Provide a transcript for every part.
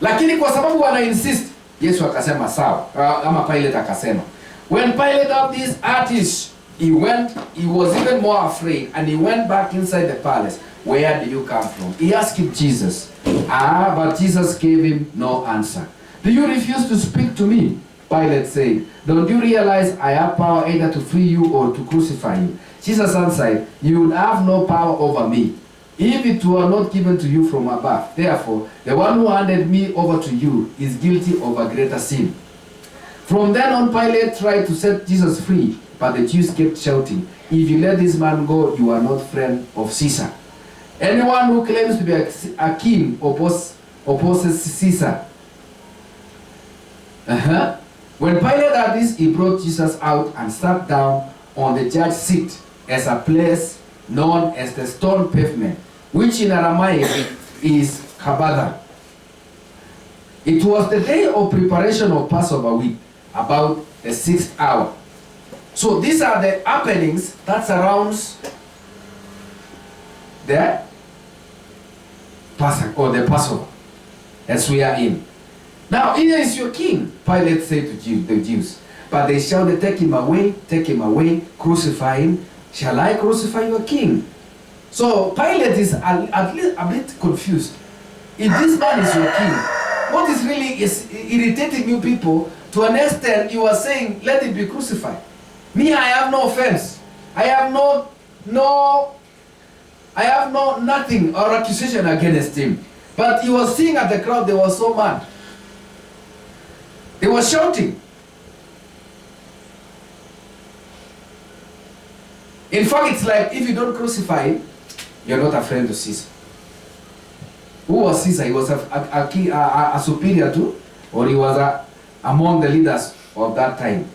Lakini kwa sababu wana insist, Yesu akasema sawa, ama Pilate akasema. When Pilate heard these artists, he was even more afraid, and he went back inside the palace. Where do you come from? He asked Jesus. But Jesus gave him no answer. Do you refuse to speak to me? Pilate said. Don't you realize I have power either to free you or to crucify you? Jesus answered, you would have no power over me, if it were not given to you from above. Therefore, the one who handed me over to you is guilty of a greater sin. From then on, Pilate tried to set Jesus free, but the Jews kept shouting, if you let this man go, you are not friend of Caesar. Anyone who claims to be a king opposes Caesar. When Pilate heard this, he brought Jesus out and sat down on the judge's seat as a place known as the stone pavement, which in Aramaic is Kabbalah. It was the day of preparation of Passover week, about the 6th hour. So these are the happenings that surrounds the Passover as we are in. Now, here is your king, Pilate said to the Jews. But they shouted, take him away, crucify him. Shall I crucify your king? So Pilate is at least a bit confused. If this man is your king, what is really irritating you people, to an extent you are saying, let him be crucified. Me, I have no offense. I have nothing or accusation against him. But he was seeing at the crowd, they were so mad. They were shouting. In fact, it's like if you don't crucify him, you're not a friend of Caesar. Who was Caesar? He was a superior to, or he was among the leaders of that time.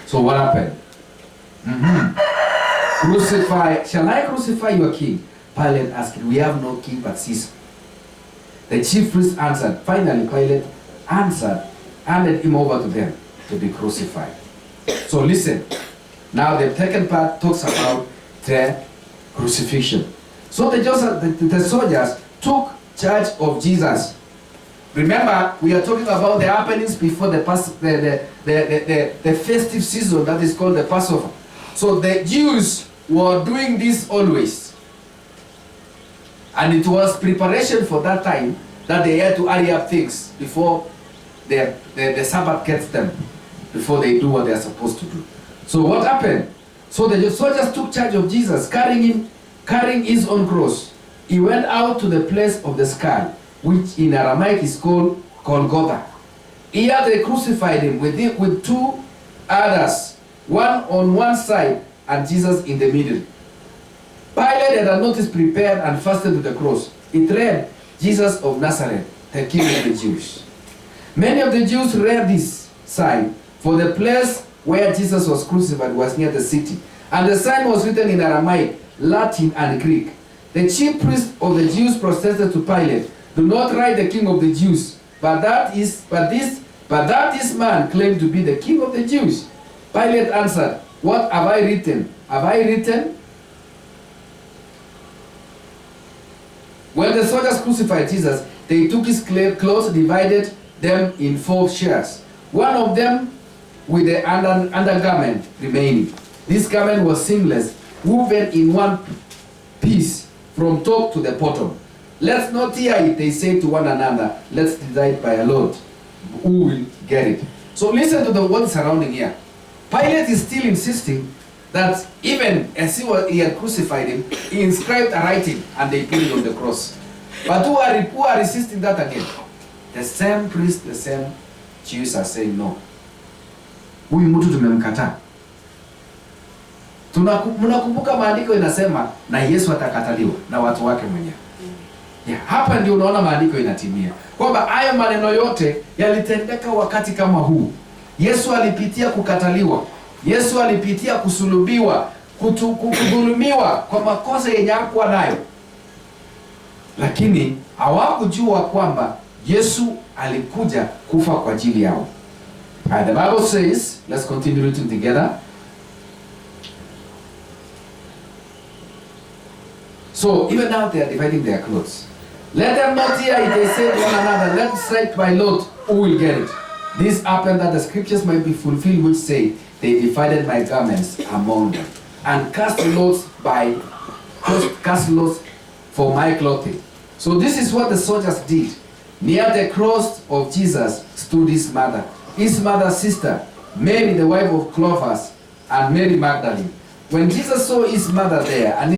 So what happened? Crucify. Shall I crucify your king? Pilate asked. We have no king but Caesar. The chief priest answered. Finally, Pilate handed him over to them to be crucified. So listen. Now the second part talks about the crucifixion. So the soldiers took charge of Jesus. Remember, we are talking about the happenings before the festive season that is called the Passover. So the Jews were doing this always. And it was preparation for that time that they had to hurry up things before the Sabbath gets them, before they do what they are supposed to do. So what happened? So the soldiers took charge of Jesus, carrying his own cross. He went out to the place of the skull, which in Aramaic is called Golgotha. Here they crucified him with two others, one on one side and Jesus in the middle. Pilate had a notice prepared and fastened to the cross. It read, Jesus of Nazareth, the King of the Jews. Many of the Jews read this sign, for the place where Jesus was crucified was near the city. And the sign was written in Aramaic, Latin, and Greek. The chief priest of the Jews protested to Pilate, do not write the King of the Jews, but that this man claimed to be the King of the Jews. Pilate answered, what have I written? Have I written? When the soldiers crucified Jesus, they took his clothes, divided them in 4 shares. One of them with the undergarment remaining. This garment was seamless, woven in one piece from top to the bottom. Let's not tear it, they say to one another. Let's divide by a lot. Who will get it? So listen to what's surrounding here. Pilate is still insisting that even as he had crucified him, he inscribed a writing and they put it on the cross. But who are resisting that again? The same priest, the same Jews are saying no. Huyu mtu tumemkataa. Mnakumbuka maandiko inasema na Yesu atakataliwa na watu wake mwenyewe. Yeah, hapa ndio unaona maandiko inatimia. Kwamba haya maneno yote yalitendeka wakati kama huu. Yesu alipitia kukataliwa. Yesu alipitia kusulubiwa, kudhulumiwa kwa makosa yenye hakuwa nayo. Lakini hawakujua kwamba Yesu alikuja kufa kwa ajili yao. And the Bible says, let's continue reading together. So even now they are dividing their clothes. Let them not hear it, they said to one another, let's strike by lot, who will get it? This happened that the scriptures might be fulfilled, which say, they divided my garments among them, and cast lots for my clothing. So this is what the soldiers did. Near the cross of Jesus stood his mother's sister, Mary the wife of Clopas, and Mary Magdalene. When Jesus saw his mother there, and